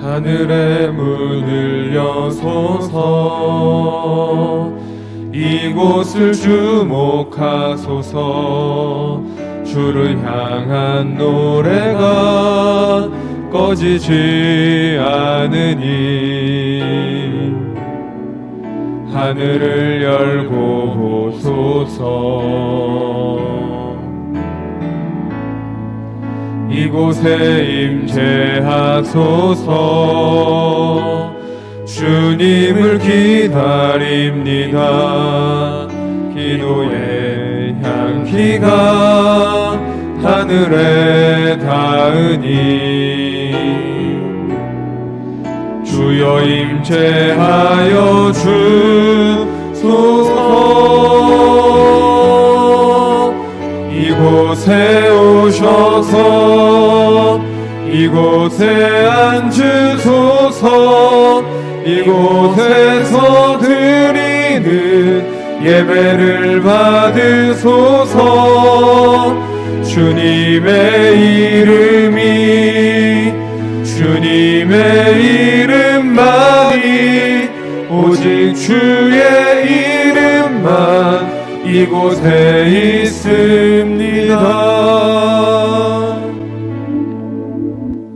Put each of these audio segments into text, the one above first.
하늘의 문을 여소서. 이곳을 주목하소서. 주를 향한 노래가 꺼지지 않으니 하늘을 열고 보소서. 이곳에 임재하소서. 주님을 기다립니다. 기도의 향기가 하늘에 닿으니 주여 임재하여 주소서. 이곳에 오셔서 이곳에 앉으소서. 이곳에서 드리는 예배를 받으소서. 주님의 이름만이 오직 주의 이름만 이곳에 있습니다.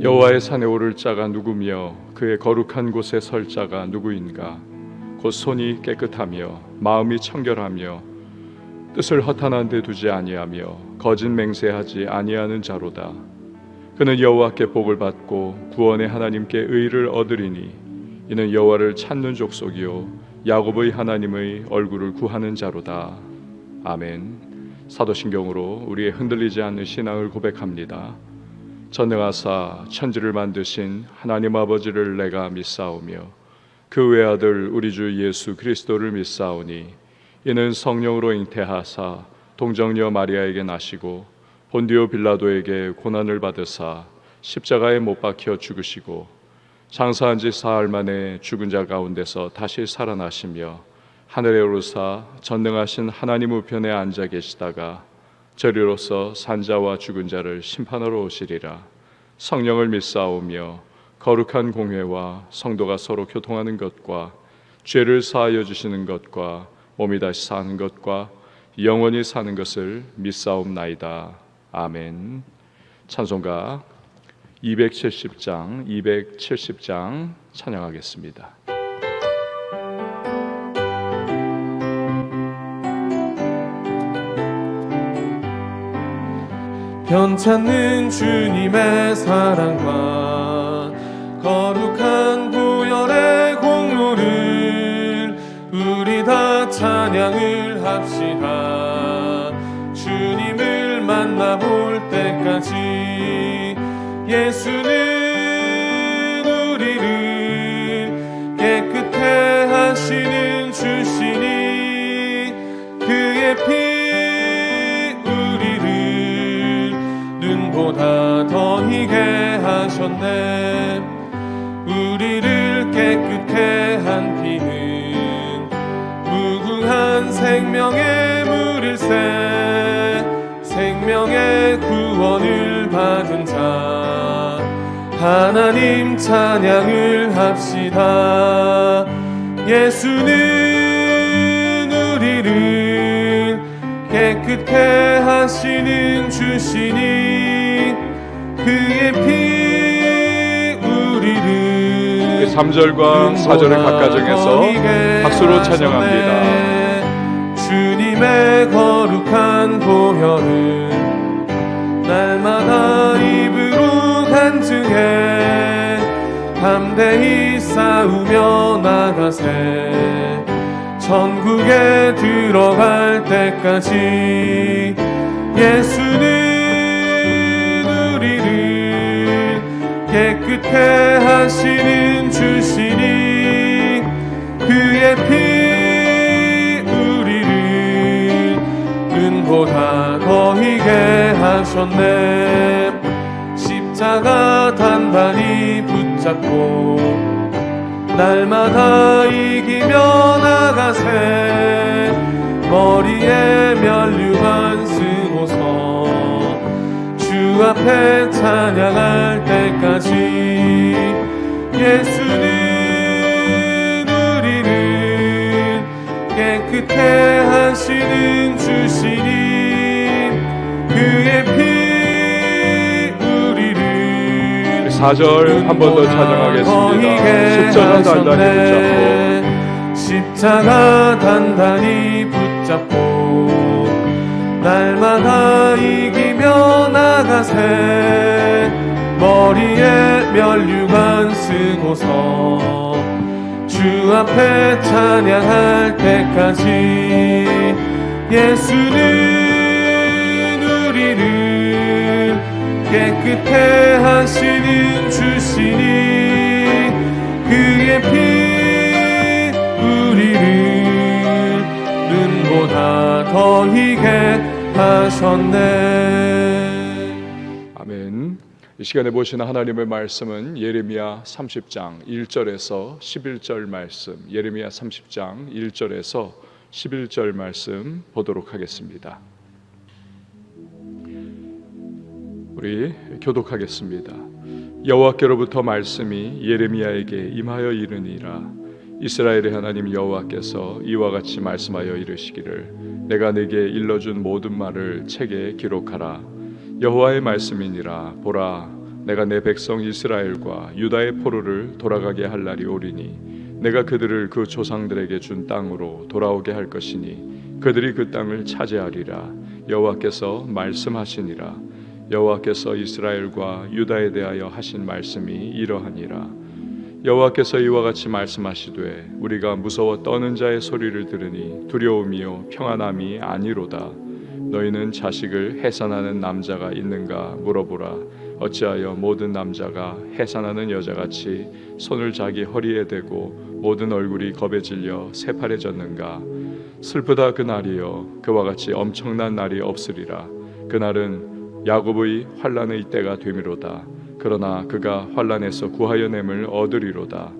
여호와의 산에 오를 자가 누구며 그의 거룩한 곳에 설 자가 누구인가? 곧 손이 깨끗하며 마음이 청결하며 뜻을 허탄한 데 두지 아니하며 거짓 맹세하지 아니하는 자로다. 그는 여호와께 복을 받고 구원의 하나님께 의를 얻으리니 이는 여호와를 찾는 족속이요 야곱의 하나님의 얼굴을 구하는 자로다. 아멘. 사도신경으로 우리의 흔들리지 않는 신앙을 고백합니다. 전능하사 천지를 만드신 하나님 아버지를 내가 믿사오며 그 외아들 우리 주 예수 그리스도를 믿사오니 이는 성령으로 잉태하사 동정녀 마리아에게 나시고 본디오 빌라도에게 고난을 받으사 십자가에 못 박혀 죽으시고 장사한 지 사흘 만에 죽은 자 가운데서 다시 살아나시며 하늘에 오르사 전능하신 하나님 우편에 앉아 계시다가 저리로서 산자와 죽은 자를 심판하러 오시리라. 성령을 믿사오며 거룩한 공회와 성도가 서로 교통하는 것과 죄를 사하여 주시는 것과 몸이 다시 사는 것과 영원히 사는 것을 믿사옵나이다. 아멘. 찬송가 270장 찬양하겠습니다. 변찮는 주님의 사랑과 거룩한 보혈의 공로를 우리 다 찬양을 합시다. 주님을 만나볼 때까지 예수는 우리를 깨끗해 하시는 주시니 그의 피 눈보다 더 희게 하셨네. 우리를 깨끗게 한 피는 무궁한 생명의 물일새. 생명의 구원을 받은 자 하나님 찬양을 합시다. 예수는 우리를 깨끗해 하시는 주시니 그의 피 우리를 3절과 4절을 각각 정해서 박수로 찬양합니다. 주님의 거룩한 보혈을 날마다 입으로 간증해 담대히 싸우며 나가세. 천국에 들어갈 때까지 예수는 우리를 깨끗해 하시는 주시니 그의 피 우리를 은보다 더 희게 하셨네. 십자가 단단히 붙잡고 날마다 이기며 나가세. 머리에 면류관 쓰고서 주 앞에 찬양할 때까지 4절 한 번 더 찬양하겠습니다. 십자가 단단히 붙잡고 십자가 단단히 붙잡고 날마다 이기며 나가세 머리에 면류관 쓰고서 주 앞에 찬양할 때까지 예수는 우리를 깨끗해 하시는 주시니 그의 피 우리를 눈보다 더 희게 하셨네. 아멘. 이 시간에 보시는 하나님의 말씀은 예레미야 30장 1절에서 11절 말씀, 예레미야 30장 1절에서 11절 말씀 보도록 하겠습니다. 우리 교독하겠습니다. 여호와께로부터 말씀이 예레미야에게 임하여 이르니라. 이스라엘의 하나님 여호와께서 이와 같이 말씀하여 이르시기를 내가 네게 일러준 모든 말을 책에 기록하라. 여호와의 말씀이니라. 보라, 내가 내 백성 이스라엘과 유다의 포로를 돌아가게 할 날이 오리니 내가 그들을 그 조상들에게 준 땅으로 돌아오게 할 것이니 그들이 그 땅을 차지하리라. 여호와께서 말씀하시니라. 여호와께서 이스라엘과 유다에 대하여 하신 말씀이 이러하니라. 여호와께서 이와 같이 말씀하시되 우리가 무서워 떠는 자의 소리를 들으니 두려움이요 평안함이 아니로다. 너희는 자식을 해산하는 남자가 있는가 물어보라. 어찌하여 모든 남자가 해산하는 여자같이 손을 자기 허리에 대고 모든 얼굴이 겁에 질려 새파래졌는가. 슬프다 그 날이여. 그와 같이 엄청난 날이 없으리라. 그날은 야곱의 환난의 때가 되미로다. 그러나 그가 환난에서 구하여냄을 얻으리로다.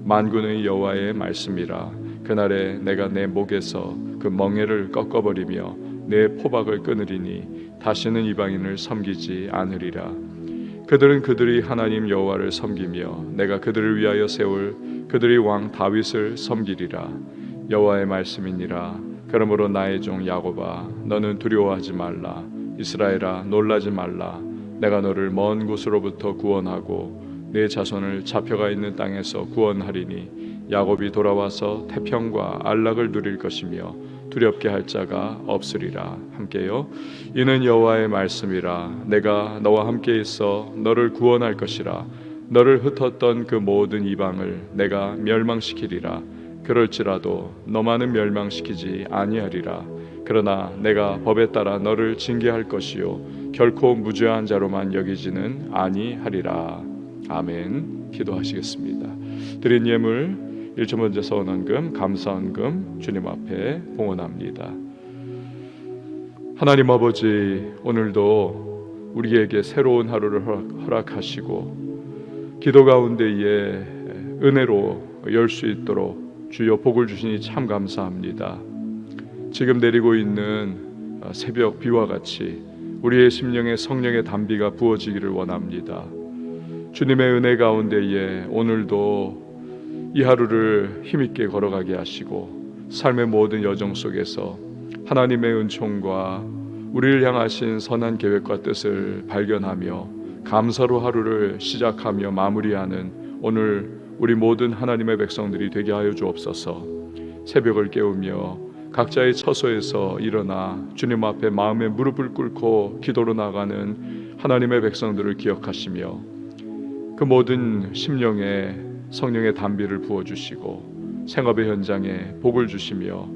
만군의 여호와의 말씀이라. 그날에 내가 내 목에서 그 멍에를 꺾어버리며 내 포박을 끊으리니 다시는 이방인을 섬기지 않으리라. 그들은 그들이 하나님 여호와를 섬기며 내가 그들을 위하여 세울 그들의 왕 다윗을 섬기리라. 여호와의 말씀이니라. 그러므로 나의 종 야곱아 너는 두려워하지 말라. 이스라엘아 놀라지 말라. 내가 너를 먼 곳으로부터 구원하고 내 자손을 잡혀가 있는 땅에서 구원하리니 야곱이 돌아와서 태평과 안락을 누릴 것이며 두렵게 할 자가 없으리라. 함께요. 이는 여호와의 말씀이라. 내가 너와 함께 있어 너를 구원할 것이라. 너를 흩었던 그 모든 이방을 내가 멸망시키리라. 그럴지라도 너만은 멸망시키지 아니하리라. 그러나 내가 법에 따라 너를 징계할 것이요 결코 무죄한 자로만 여기지는 아니하리라. 아멘. 기도하시겠습니다. 드린 예물 1초 먼저 서원헌금 감사헌금 주님 앞에 봉헌합니다. 하나님 아버지, 오늘도 우리에게 새로운 하루를 허락하시고 기도 가운데에 은혜로 열 수 있도록 주여 복을 주시니 참 감사합니다. 지금 내리고 있는 새벽 비와 같이 우리의 심령에 성령의 담비가 부어지기를 원합니다. 주님의 은혜 가운데에 오늘도 이 하루를 힘있게 걸어가게 하시고 삶의 모든 여정 속에서 하나님의 은총과 우리를 향하신 선한 계획과 뜻을 발견하며 감사로 하루를 시작하며 마무리하는 오늘 우리 모든 하나님의 백성들이 되게 하여 주옵소서. 새벽을 깨우며 각자의 처소에서 일어나 주님 앞에 마음의 무릎을 꿇고 기도로 나가는 하나님의 백성들을 기억하시며 그 모든 심령에 성령의 담비를 부어주시고 생업의 현장에 복을 주시며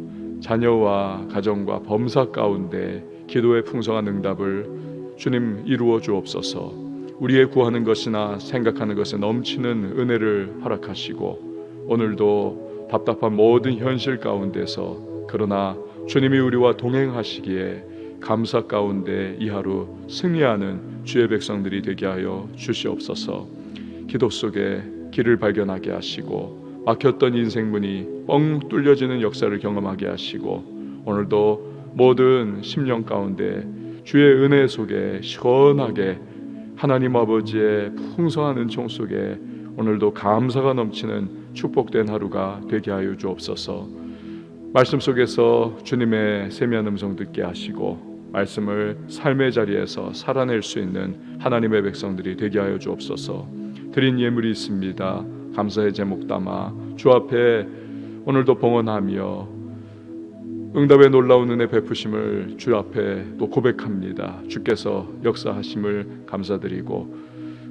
자녀와 가정과 범사 가운데 기도의 풍성한 응답을 주님 이루어 주옵소서. 우리의 구하는 것이나 생각하는 것에 넘치는 은혜를 허락하시고 오늘도 답답한 모든 현실 가운데서 그러나 주님이 우리와 동행하시기에 감사 가운데 이 하루 승리하는 주의 백성들이 되게 하여 주시옵소서. 기도 속에 길을 발견하게 하시고 막혔던 인생문이 뻥 뚫려지는 역사를 경험하게 하시고 오늘도 모든 심령 가운데 주의 은혜 속에 시원하게 하나님 아버지의 풍성한 은총 속에 오늘도 감사가 넘치는 축복된 하루가 되게 하여 주옵소서. 말씀 속에서 주님의 세미한 음성 듣게 하시고 말씀을 삶의 자리에서 살아낼 수 있는 하나님의 백성들이 되게 하여 주옵소서. 드린 예물이 있습니다. 감사의 제목 담아 주 앞에 오늘도 봉헌하며 응답의 놀라운 은혜 베푸심을 주 앞에 또 고백합니다. 주께서 역사하심을 감사드리고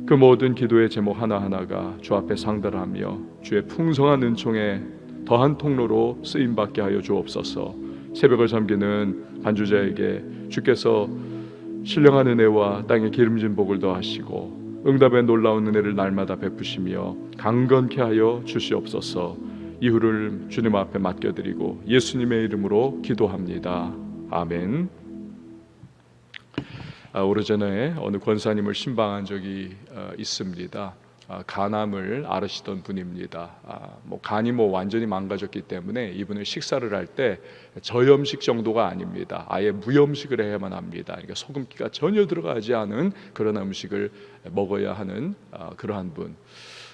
그 모든 기도의 제목 하나하나가 주 앞에 상달하며 주의 풍성한 은총에 더한 통로로 쓰임받게 하여 주옵소서. 새벽을 섬기는 반주자에게 주께서 신령한 은혜와 땅에 기름진 복을 더하시고 응답의 놀라운 은혜를 날마다 베푸시며 강건케 하여 주시옵소서. 이후를 주님 앞에 맡겨드리고 예수님의 이름으로 기도합니다. 아멘. 오래전에 어느 권사님을 신방한 적이 있습니다. 간암을 앓으시던 분입니다. 간이 완전히 망가졌기 때문에 이분은 식사를 할 때 저염식 정도가 아닙니다. 아예 무염식을 해야만 합니다. 그러니까 소금기가 전혀 들어가지 않은 그런 음식을 먹어야 하는 그러한 분.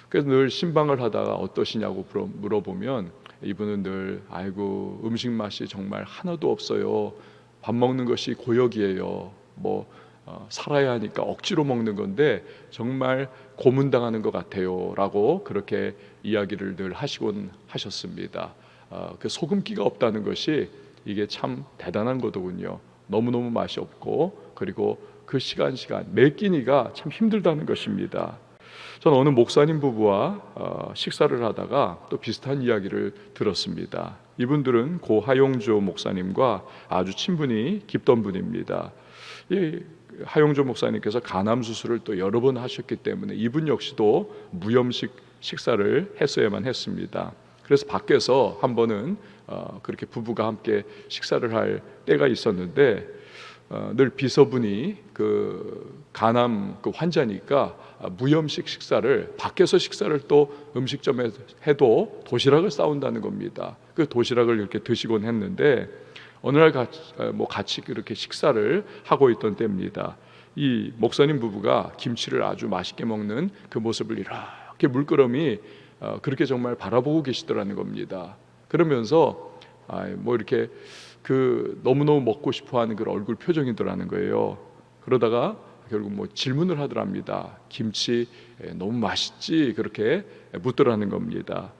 그래서 늘 신방을 하다가 어떠시냐고 물어보면 이분은 늘 아이고 음식 맛이 정말 하나도 없어요. 밥 먹는 것이 고역이에요. 살아야 하니까 억지로 먹는 건데 정말 고문당하는 것 같아요 라고 그렇게 이야기를 늘 하시곤 하셨습니다. 그 소금기가 없다는 것이 이게 참 대단한 거더군요. 너무너무 맛이 없고 그리고 그 시간 매 끼니가 참 힘들다는 것입니다. 저는 어느 목사님 부부와 식사를 하다가 또 비슷한 이야기를 들었습니다. 이분들은 고 하용조 목사님과 아주 친분이 깊던 분입니다. 이 하용조 목사님께서 간암 수술을 또 여러 번 하셨기 때문에 이분 역시도 무염식 식사를 했어야만 했습니다. 그래서 밖에서 한 번은 그렇게 부부가 함께 식사를 할 때가 있었는데 늘 비서분이 그 간암 그 환자니까 무염식 식사를 밖에서 식사를 또 음식점에 해도 도시락을 싸온다는 겁니다. 그 도시락을 이렇게 드시곤 했는데 어느 날 같이 그렇게 식사를 하고 있던 때입니다. 이 목사님 부부가 김치를 아주 맛있게 먹는 그 모습을 이렇게 물끄러미 그렇게 정말 바라보고 계시더라는 겁니다. 그러면서 이렇게 그 너무너무 먹고 싶어하는 그 얼굴 표정이더라는 거예요. 그러다가 결국 질문을 하더랍니다. 김치 너무 맛있지? 그렇게 묻더라는 겁니다.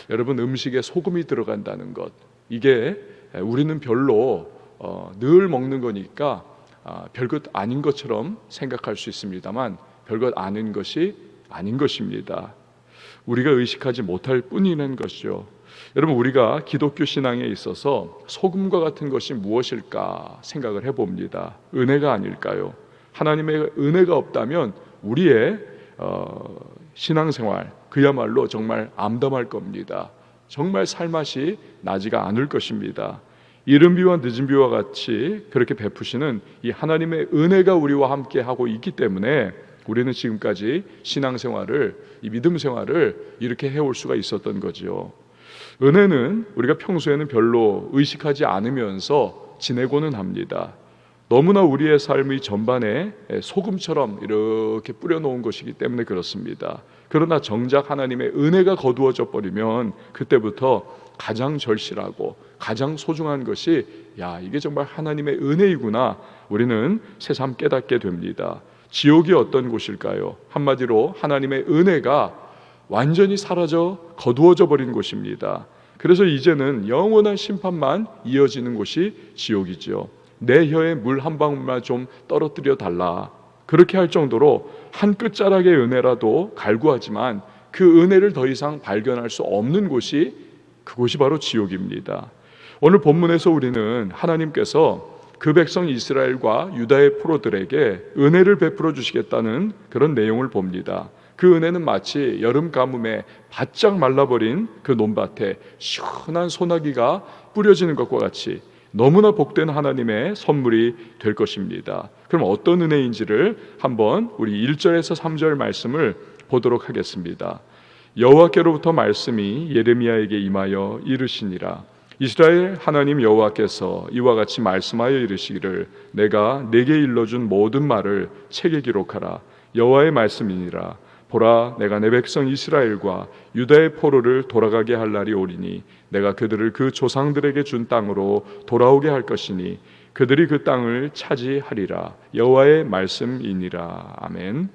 여러분, 음식에 소금이 들어간다는 것, 이게 우리는 별로 늘 먹는 거니까 별것 아닌 것처럼 생각할 수 있습니다만 별것 아닌 것이 아닌 것입니다. 우리가 의식하지 못할 뿐이는 것이죠. 여러분, 우리가 기독교 신앙에 있어서 소금과 같은 것이 무엇일까 생각을 해봅니다. 은혜가 아닐까요? 하나님의 은혜가 없다면 우리의 신앙생활 그야말로 정말 암담할 겁니다. 정말 살맛이 나지가 않을 것입니다. 이른 비와 늦은 비와 같이 그렇게 베푸시는 이 하나님의 은혜가 우리와 함께 하고 있기 때문에 우리는 지금까지 신앙생활을, 이 믿음 생활을 이렇게 해올 수가 있었던 거죠. 은혜는 우리가 평소에는 별로 의식하지 않으면서 지내고는 합니다. 너무나 우리의 삶의 전반에 소금처럼 이렇게 뿌려놓은 것이기 때문에 그렇습니다. 그러나 정작 하나님의 은혜가 거두어져 버리면 그때부터 가장 절실하고 가장 소중한 것이 이게 정말 하나님의 은혜이구나, 우리는 새삼 깨닫게 됩니다. 지옥이 어떤 곳일까요? 한마디로 하나님의 은혜가 완전히 사라져 거두어져 버린 곳입니다. 그래서 이제는 영원한 심판만 이어지는 곳이 지옥이죠. 내 혀에 물 한 방울만 좀 떨어뜨려 달라, 그렇게 할 정도로 한 끝자락의 은혜라도 갈구하지만 그 은혜를 더 이상 발견할 수 없는 곳이, 그곳이 바로 지옥입니다. 오늘 본문에서 우리는 하나님께서 그 백성 이스라엘과 유다의 포로들에게 은혜를 베풀어 주시겠다는 그런 내용을 봅니다. 그 은혜는 마치 여름 가뭄에 바짝 말라버린 그 논밭에 시원한 소나기가 뿌려지는 것과 같이 너무나 복된 하나님의 선물이 될 것입니다. 그럼 어떤 은혜인지를 한번 우리 1절에서 3절 말씀을 보도록 하겠습니다. 여호와께로부터 말씀이 예레미야에게 임하여 이르시니라. 이스라엘 하나님 여호와께서 이와 같이 말씀하여 이르시기를, 내가 내게 일러준 모든 말을 책에 기록하라. 여호와의 말씀이니라. 보라, 내가 내 백성 이스라엘과 유다의 포로를 돌아가게 할 날이 오리니 내가 그들을 그 조상들에게 준 땅으로 돌아오게 할 것이니 그들이 그 땅을 차지하리라. 여호와의 말씀이니라. 아멘.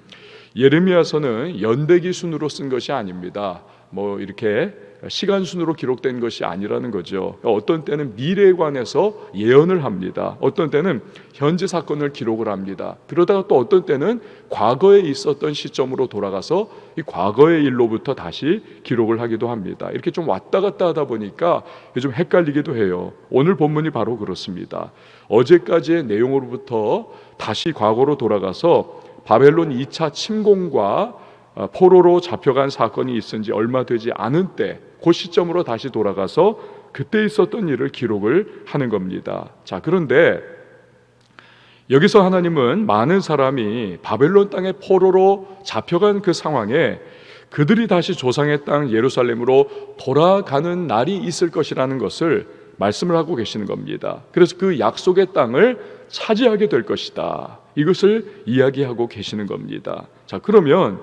예레미야서는 연대기 순으로 쓴 것이 아닙니다. 뭐 이렇게 시간 순으로 기록된 것이 아니라는 거죠. 어떤 때는 미래에 관해서 예언을 합니다. 어떤 때는 현재 사건을 기록을 합니다. 그러다가 또 어떤 때는 과거에 있었던 시점으로 돌아가서 이 과거의 일로부터 다시 기록을 하기도 합니다. 이렇게 좀 왔다 갔다 하다 보니까 좀 헷갈리기도 해요. 오늘 본문이 바로 그렇습니다. 어제까지의 내용으로부터 다시 과거로 돌아가서 바벨론 2차 침공과 포로로 잡혀간 사건이 있은 지 얼마 되지 않은 때, 그 시점으로 다시 돌아가서 그때 있었던 일을 기록을 하는 겁니다. 자, 그런데 여기서 하나님은 많은 사람이 바벨론 땅의 포로로 잡혀간 그 상황에 그들이 다시 조상의 땅 예루살렘으로 돌아가는 날이 있을 것이라는 것을 말씀을 하고 계시는 겁니다. 그래서 그 약속의 땅을 차지하게 될 것이다, 이것을 이야기하고 계시는 겁니다. 자, 그러면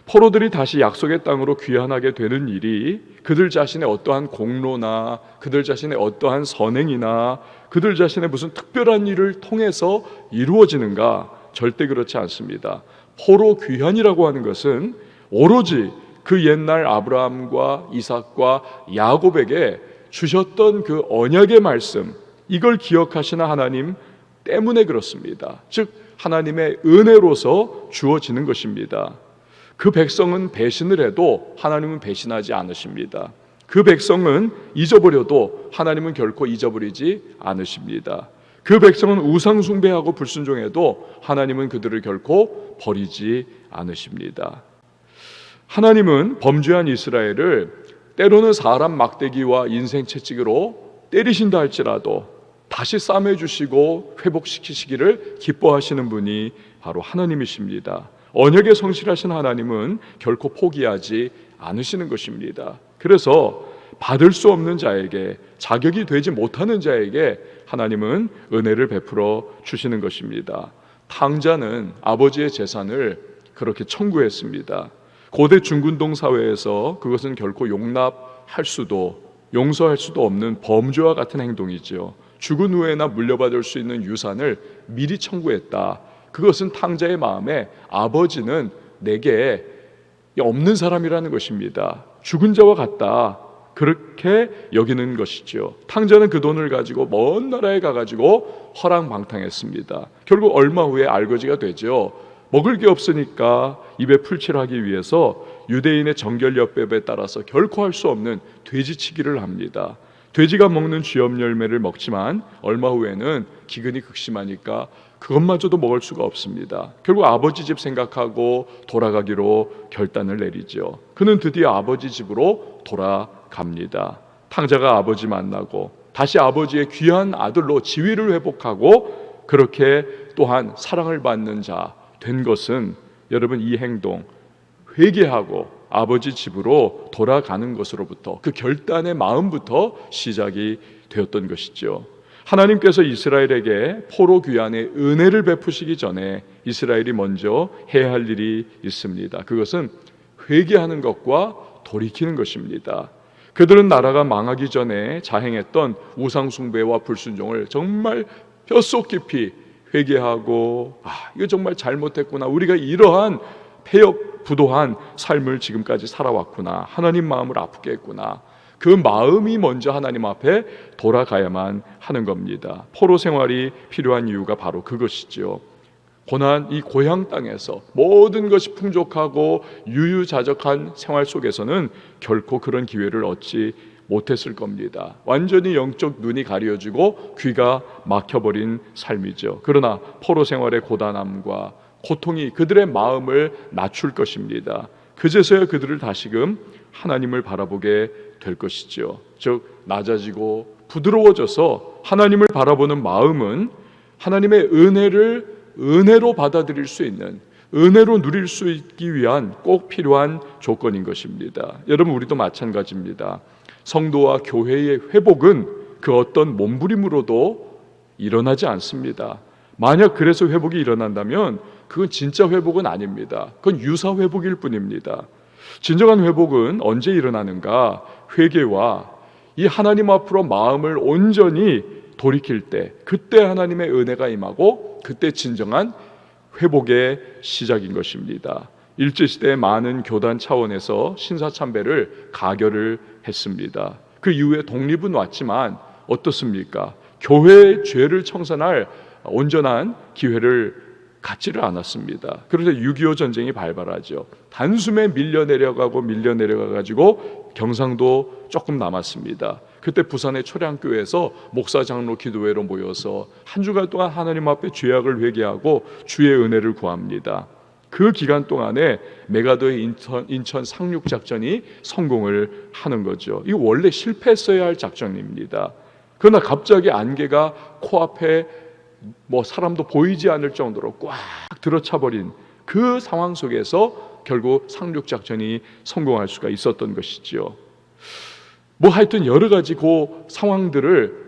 포로들이 다시 약속의 땅으로 귀환하게 되는 일이 그들 자신의 어떠한 공로나 그들 자신의 어떠한 선행이나 그들 자신의 무슨 특별한 일을 통해서 이루어지는가? 절대 그렇지 않습니다. 포로 귀환이라고 하는 것은 오로지 그 옛날 아브라함과 이삭과 야곱에게 주셨던 그 언약의 말씀, 이걸 기억하시는 하나님 때문에 그렇습니다. 즉 하나님의 은혜로서 주어지는 것입니다. 그 백성은 배신을 해도 하나님은 배신하지 않으십니다. 그 백성은 잊어버려도 하나님은 결코 잊어버리지 않으십니다. 그 백성은 우상 숭배하고 불순종해도 하나님은 그들을 결코 버리지 않으십니다. 하나님은 범죄한 이스라엘을 때로는 사람 막대기와 인생 채찍으로 때리신다 할지라도 다시 싸매주시고 회복시키시기를 기뻐하시는 분이 바로 하나님이십니다. 언약에 성실하신 하나님은 결코 포기하지 않으시는 것입니다. 그래서 받을 수 없는 자에게, 자격이 되지 못하는 자에게 하나님은 은혜를 베풀어 주시는 것입니다. 탕자는 아버지의 재산을 그렇게 청구했습니다. 고대 중군동 사회에서 그것은 결코 용납할 수도 용서할 수도 없는 범죄와 같은 행동이죠. 죽은 후에나 물려받을 수 있는 유산을 미리 청구했다. 그것은 탕자의 마음에 아버지는 내게 없는 사람이라는 것입니다. 죽은 자와 같다, 그렇게 여기는 것이죠. 탕자는 그 돈을 가지고 먼 나라에 가가지고 허랑방탕했습니다. 결국 얼마 후에 알거지가 되죠. 먹을 게 없으니까 입에 풀칠하기 위해서 유대인의 정결여법에 따라서 결코 할 수 없는 돼지치기를 합니다. 돼지가 먹는 쥐염 열매를 먹지만 얼마 후에는 기근이 극심하니까 그것마저도 먹을 수가 없습니다. 결국 아버지 집 생각하고 돌아가기로 결단을 내리죠. 그는 드디어 아버지 집으로 돌아갑니다. 탕자가 아버지 만나고 다시 아버지의 귀한 아들로 지위를 회복하고 그렇게 또한 사랑을 받는 자 된 것은, 여러분, 이 행동, 회개하고 아버지 집으로 돌아가는 것으로부터, 그 결단의 마음부터 시작이 되었던 것이죠. 하나님께서 이스라엘에게 포로 귀환의 은혜를 베푸시기 전에 이스라엘이 먼저 해야 할 일이 있습니다. 그것은 회개하는 것과 돌이키는 것입니다. 그들은 나라가 망하기 전에 자행했던 우상 숭배와 불순종을 정말 뼛속 깊이 회개하고, 이거 정말 잘못했구나, 우리가 이러한 폐역부도한 삶을 지금까지 살아왔구나, 하나님 마음을 아프게 했구나, 그 마음이 먼저 하나님 앞에 돌아가야만 하는 겁니다. 포로 생활이 필요한 이유가 바로 그것이죠. 고난, 이 고향 땅에서 모든 것이 풍족하고 유유자적한 생활 속에서는 결코 그런 기회를 얻지 못했을 겁니다. 완전히 영적 눈이 가려지고 귀가 막혀버린 삶이죠. 그러나 포로 생활의 고단함과 고통이 그들의 마음을 낮출 것입니다. 그제서야 그들을 다시금 하나님을 바라보게 될 것이죠. 즉 낮아지고 부드러워져서 하나님을 바라보는 마음은 하나님의 은혜를 은혜로 받아들일 수 있는, 은혜로 누릴 수 있기 위한 꼭 필요한 조건인 것입니다. 여러분, 우리도 마찬가지입니다. 성도와 교회의 회복은 그 어떤 몸부림으로도 일어나지 않습니다. 만약 그래서 회복이 일어난다면 그건 진짜 회복은 아닙니다. 그건 유사 회복일 뿐입니다. 진정한 회복은 언제 일어나는가? 회개와 이 하나님 앞으로 마음을 온전히 돌이킬 때, 그때 하나님의 은혜가 임하고 그때 진정한 회복의 시작인 것입니다. 일제시대의 많은 교단 차원에서 신사참배를 가결을 했습니다. 그 이후에 독립은 왔지만 어떻습니까? 교회의 죄를 청산할 온전한 기회를 갖지를 않았습니다. 그래서 6.25 전쟁이 발발하죠. 단숨에 밀려 내려가가지고 경상도 조금 남았습니다. 그때 부산의 초량교회에서 목사 장로 기도회로 모여서 한 주간 동안 하나님 앞에 죄악을 회개하고 주의 은혜를 구합니다. 그 기간 동안에 메가더의 인천 상륙 작전이 성공을 하는 거죠. 이거 원래 실패했어야 할 작전입니다. 그러나 갑자기 안개가 코앞에 사람도 보이지 않을 정도로 꽉 들어차버린 그 상황 속에서 결국 상륙 작전이 성공할 수가 있었던 것이지요. 하여튼 여러 가지 그 상황들을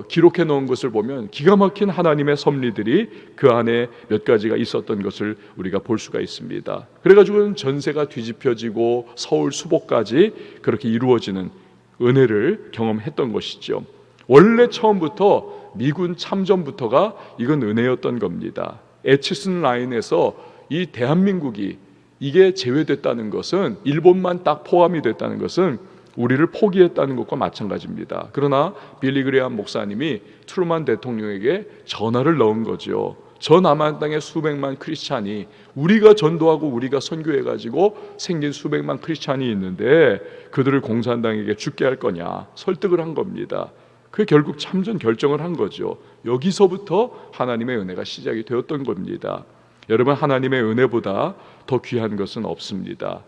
기록해 놓은 것을 보면 기가 막힌 하나님의 섭리들이 그 안에 몇 가지가 있었던 것을 우리가 볼 수가 있습니다. 그래가지고 전세가 뒤집혀지고 서울 수복까지 그렇게 이루어지는 은혜를 경험했던 것이죠. 원래 처음부터 미군 참전부터가 이건 은혜였던 겁니다. 에치슨 라인에서 이 대한민국이 이게 제외됐다는 것은, 일본만 딱 포함이 됐다는 것은 우리를 포기했다는 것과 마찬가지입니다. 그러나 빌리 그레이엄 목사님이 트루만 대통령에게 전화를 넣은 거죠. 저 남한 땅에 수백만 크리스찬이, 우리가 전도하고 우리가 선교해가지고 생긴 수백만 크리스찬이 있는데 그들을 공산당에게 죽게 할 거냐 설득을 한 겁니다. 그게 결국 참전 결정을 한 거죠. 여기서부터 하나님의 은혜가 시작이 되었던 겁니다. 여러분, 하나님의 은혜보다 더 귀한 것은 없습니다.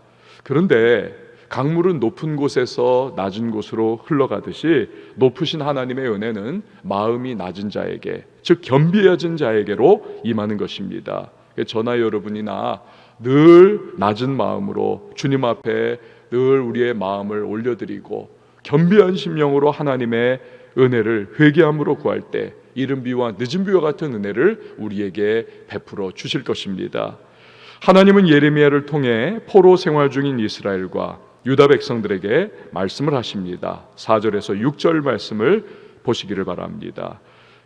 그런데 강물은 높은 곳에서 낮은 곳으로 흘러가듯이 높으신 하나님의 은혜는 마음이 낮은 자에게, 즉 겸비해진 자에게로 임하는 것입니다. 저나 여러분이나 늘 낮은 마음으로 주님 앞에 늘 우리의 마음을 올려드리고 겸비한 심령으로 하나님의 은혜를 회개함으로 구할 때 이른 비와 늦은 비와 같은 은혜를 우리에게 베풀어 주실 것입니다. 하나님은 예레미야를 통해 포로 생활 중인 이스라엘과 유다 백성들에게 말씀을 하십니다. 4절에서 6절 말씀을 보시기를 바랍니다.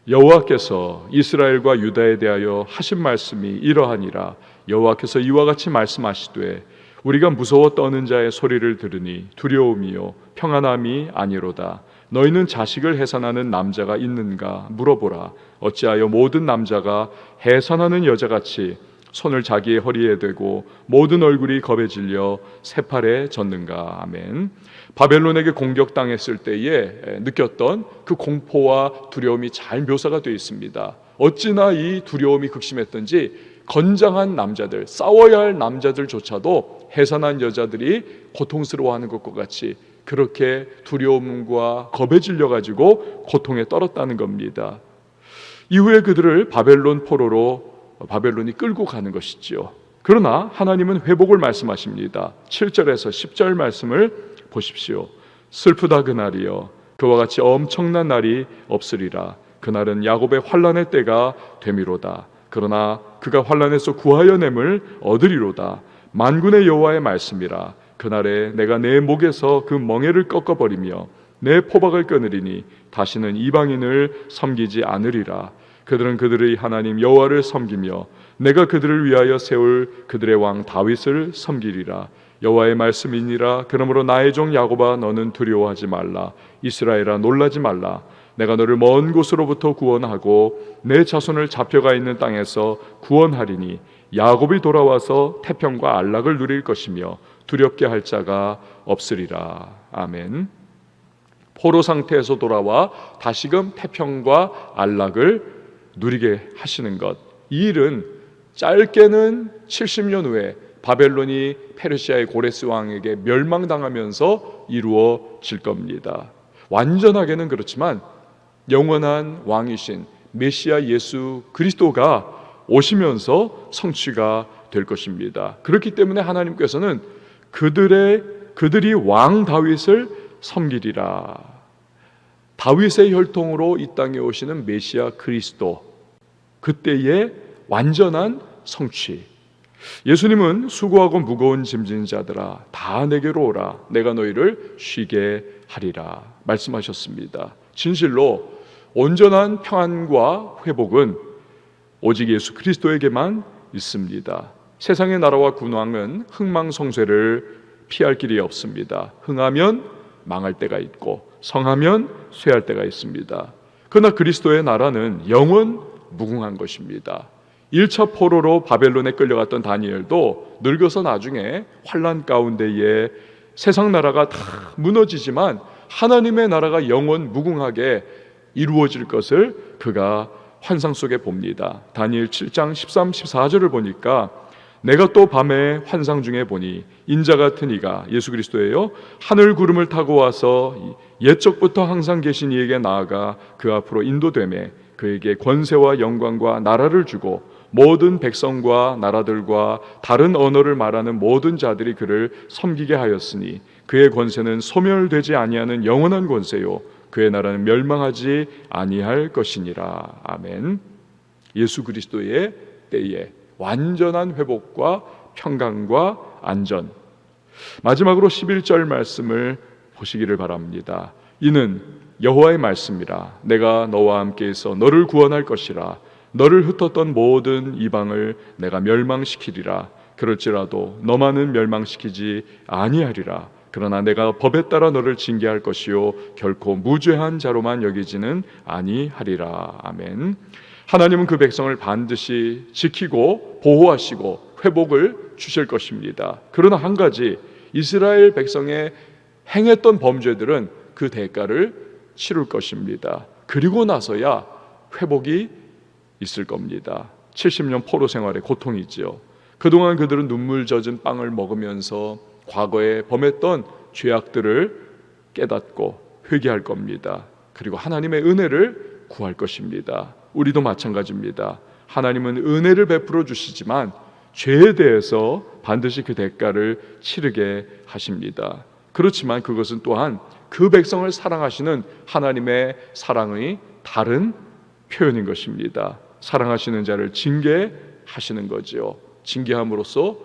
여호와께서 이스라엘과 유다에 대하여 하신 말씀이 이러하니라. 여호와께서 이와 같이 말씀하시되 우리가 무서워 떠는 자의 소리를 들으니 두려움이요 평안함이 아니로다. 너희는 자식을 해산하는 남자가 있는가 물어보라. 어찌하여 모든 남자가 해산하는 여자같이 손을 자기의 허리에 대고 모든 얼굴이 겁에 질려 새팔에 졌는가. 아멘. 바벨론에게 공격당했을 때에 느꼈던 그 공포와 두려움이 잘 묘사가 되어 있습니다. 어찌나 이 두려움이 극심했던지 건장한 남자들, 싸워야 할 남자들조차도 해산한 여자들이 고통스러워하는 것과 같이 그렇게 두려움과 겁에 질려가지고 고통에 떨었다는 겁니다. 이후에 그들을 바벨론 포로로 바벨론이 끌고 가는 것이지요. 그러나 하나님은 회복을 말씀하십니다. 7절에서 10절 말씀을 보십시오. 슬프다 그날이여, 그와 같이 엄청난 날이 없으리라. 그날은 야곱의 환난의 때가 되미로다. 그러나 그가 환난에서 구하여 냄을 얻으리로다. 만군의 여호와의 말씀이라. 그날에 내가 내 목에서 그 멍에를 꺾어버리며 내 포박을 끊으리니 다시는 이방인을 섬기지 않으리라. 그들은 그들의 하나님 여호와를 섬기며 내가 그들을 위하여 세울 그들의 왕 다윗을 섬기리라. 여호와의 말씀이니라. 그러므로 나의 종 야곱아, 너는 두려워하지 말라. 이스라엘아, 놀라지 말라. 내가 너를 먼 곳으로부터 구원하고 내 자손을 잡혀가 있는 땅에서 구원하리니 야곱이 돌아와서 태평과 안락을 누릴 것이며 두렵게 할 자가 없으리라. 아멘. 포로 상태에서 돌아와 다시금 태평과 안락을 누리게 하시는 것, 이 일은 짧게는 70년 후에 바벨론이 페르시아의 고레스 왕에게 멸망당하면서 이루어질 겁니다. 완전하게는 그렇지만 영원한 왕이신 메시아 예수 그리스도가 오시면서 성취가 될 것입니다. 그렇기 때문에 하나님께서는 그들이 왕 다윗을 섬기리라. 다윗의 혈통으로 이 땅에 오시는 메시아 그리스도, 그때의 완전한 성취. 예수님은 수고하고 무거운 짐진 자들아 다 내게로 오라. 내가 너희를 쉬게 하리라 말씀하셨습니다. 진실로 온전한 평안과 회복은 오직 예수 그리스도에게만 있습니다. 세상의 나라와 군왕은 흥망성쇠를 피할 길이 없습니다. 흥하면 망할 때가 있고 성하면 쇠할 때가 있습니다. 그러나 그리스도의 나라는 영원 무궁한 것입니다. 1차 포로로 바벨론에 끌려갔던 다니엘도 늙어서 나중에 환난 가운데에 세상 나라가 다 무너지지만 하나님의 나라가 영원 무궁하게 이루어질 것을 그가 환상 속에 봅니다. 다니엘 7장 13, 14절을 보니까 내가 또 밤에 환상 중에 보니 인자 같은 이가, 예수 그리스도예요, 하늘 구름을 타고 와서 옛적부터 항상 계신 이에게 나아가 그 앞으로 인도되매 그에게 권세와 영광과 나라를 주고 모든 백성과 나라들과 다른 언어를 말하는 모든 자들이 그를 섬기게 하였으니 그의 권세는 소멸되지 아니하는 영원한 권세요 그의 나라는 멸망하지 아니할 것이니라. 아멘. 예수 그리스도의 때에 완전한 회복과 평강과 안전. 마지막으로 11절 말씀을 보시기를 바랍니다. 이는 여호와의 말씀이라. 내가 너와 함께해서 너를 구원할 것이라. 너를 흩었던 모든 이방을 내가 멸망시키리라. 그럴지라도 너만은 멸망시키지 아니하리라. 그러나 내가 법에 따라 너를 징계할 것이요 결코 무죄한 자로만 여기지는 아니하리라. 아멘. 하나님은 그 백성을 반드시 지키고 보호하시고 회복을 주실 것입니다. 그러나 한 가지, 이스라엘 백성의 행했던 범죄들은 그 대가를 치룰 것입니다. 그리고 나서야 회복이 있을 겁니다. 70년 포로 생활의 고통이지요. 그동안 그들은 눈물 젖은 빵을 먹으면서 과거에 범했던 죄악들을 깨닫고 회개할 겁니다. 그리고 하나님의 은혜를 구할 것입니다. 우리도 마찬가지입니다. 하나님은 은혜를 베풀어 주시지만 죄에 대해서 반드시 그 대가를 치르게 하십니다. 그렇지만 그것은 또한 그 백성을 사랑하시는 하나님의 사랑의 다른 표현인 것입니다. 사랑하시는 자를 징계하시는 거지요. 징계함으로써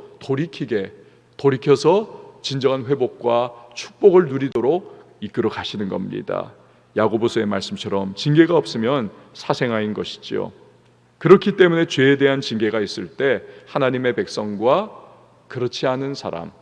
돌이켜서 진정한 회복과 축복을 누리도록 이끌어 가시는 겁니다. 야고보서의 말씀처럼 징계가 없으면 사생아인 것이지요. 그렇기 때문에 죄에 대한 징계가 있을 때 하나님의 백성과 그렇지 않은 사람,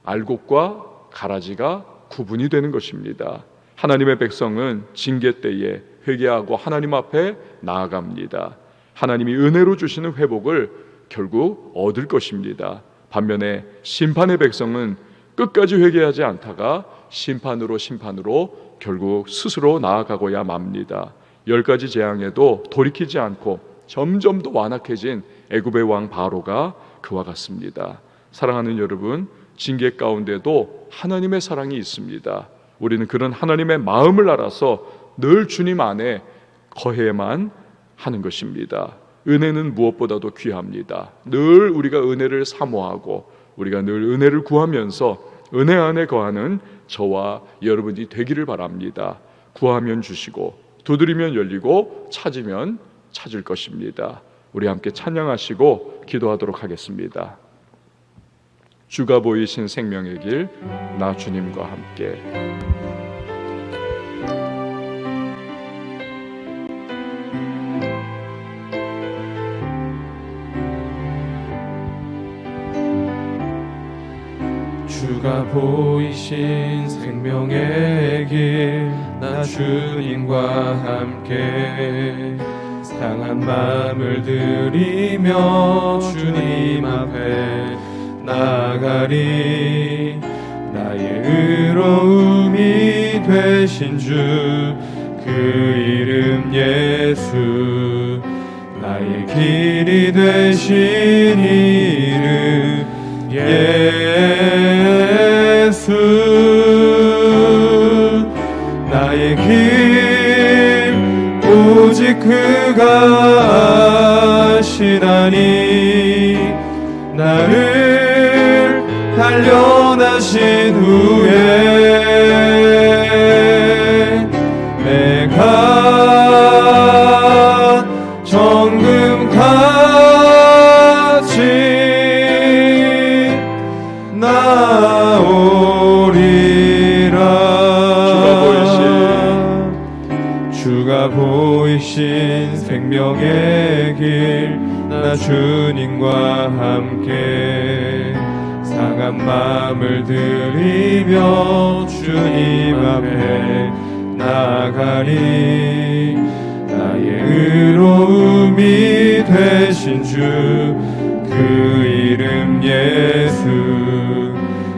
알곡과 가라지가 구분이 되는 것입니다. 하나님의 백성은 징계 때에 회개하고 하나님 앞에 나아갑니다. 하나님이 은혜로 주시는 회복을 결국 얻을 것입니다. 반면에 심판의 백성은 끝까지 회개하지 않다가 심판으로 결국 스스로 나아가고야 맙니다. 10가지 재앙에도 돌이키지 않고 점점 더 완악해진 애굽의 왕 바로가 그와 같습니다. 사랑하는 여러분, 징계 가운데도 하나님의 사랑이 있습니다. 우리는 그런 하나님의 마음을 알아서 늘 주님 안에 거해야만 하는 것입니다. 은혜는 무엇보다도 귀합니다. 늘 우리가 은혜를 사모하고 우리가 늘 은혜를 구하면서 은혜 안에 거하는 저와 여러분이 되기를 바랍니다. 구하면 주시고 두드리면 열리고 찾으면 찾을 것입니다. 우리 함께 찬양하시고 기도하도록 하겠습니다. 주가 보이신 생명의 길, 나 주님과 함께. 주가 보이신 생명의 길, 나 주님과 함께 상한 마음을 들이며 주님 앞에 나가리. 나의 의로움이 되신 주, 그 이름 예수. 나의 길이 되신 이름 예수. 나의 길 오직 그가 아시나니. 나를 단련하신 후에 내가 정금같이 나오리라. 주가 보이신 생명의 길, 나 주님과 함께 강한 마음을 들이며 주님 앞에 나아가리. 나의 의로움이 되신 주 그 이름 예수,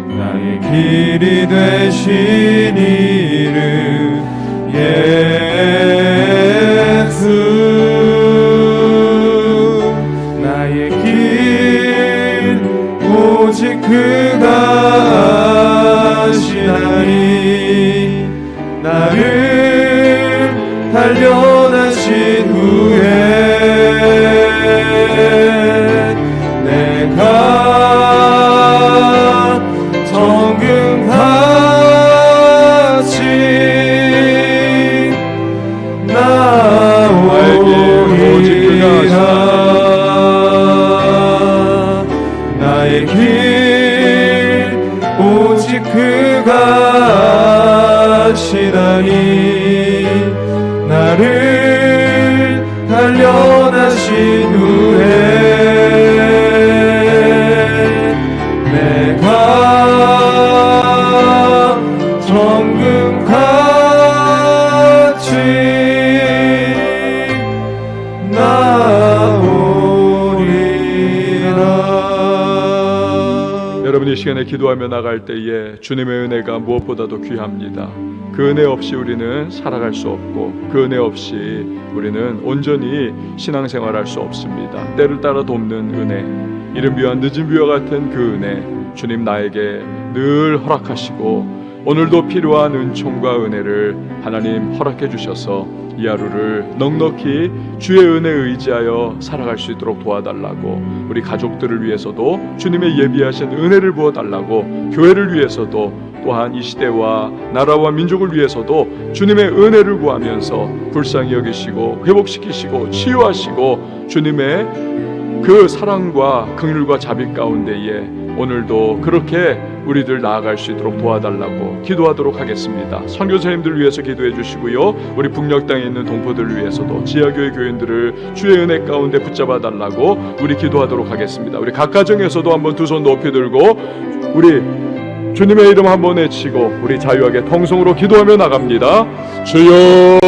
나의 길이 되신 이름 예수. 나의 길 오직 그가 아시나니. 나를 단련하신 후에 내가 정금같이 나오리라. 나의 길 오직 그가 아시나니. 나를 단련하신 후에 내가 정금같이 나오리라. 여러분, 이 시간에 기도하며 나갈 때에 주님의 은혜가 무엇보다도 귀합니다. 그 은혜 없이 우리는 살아갈 수 없고, 그 은혜 없이 우리는 온전히 신앙생활할 수 없습니다. 때를 따라 돕는 은혜, 이른 비와 늦은 비와 같은 그 은혜, 주님 나에게 늘 허락하시고 오늘도 필요한 은총과 은혜를 하나님 허락해 주셔서 이 하루를 넉넉히 주의 은혜에 의지하여 살아갈 수 있도록 도와달라고, 우리 가족들을 위해서도 주님의 예비하신 은혜를 부어달라고, 교회를 위해서도 또한 이 시대와 나라와 민족을 위해서도 주님의 은혜를 구하면서 불쌍히 여기시고 회복시키시고 치유하시고 주님의 그 사랑과 긍휼과 자비 가운데에 오늘도 그렇게 우리들 나아갈 수 있도록 도와달라고 기도하도록 하겠습니다. 선교사님들 위해서 기도해 주시고요, 우리 북녘 땅에 있는 동포들을 위해서도 지하교회 교인들을 주의 은혜 가운데 붙잡아 달라고 우리 기도하도록 하겠습니다. 우리 각 가정에서도 한번 두 손 높이 들고 우리 주님의 이름 한번 외치고 우리 자유하게 통성으로 기도하며 나갑니다. 주여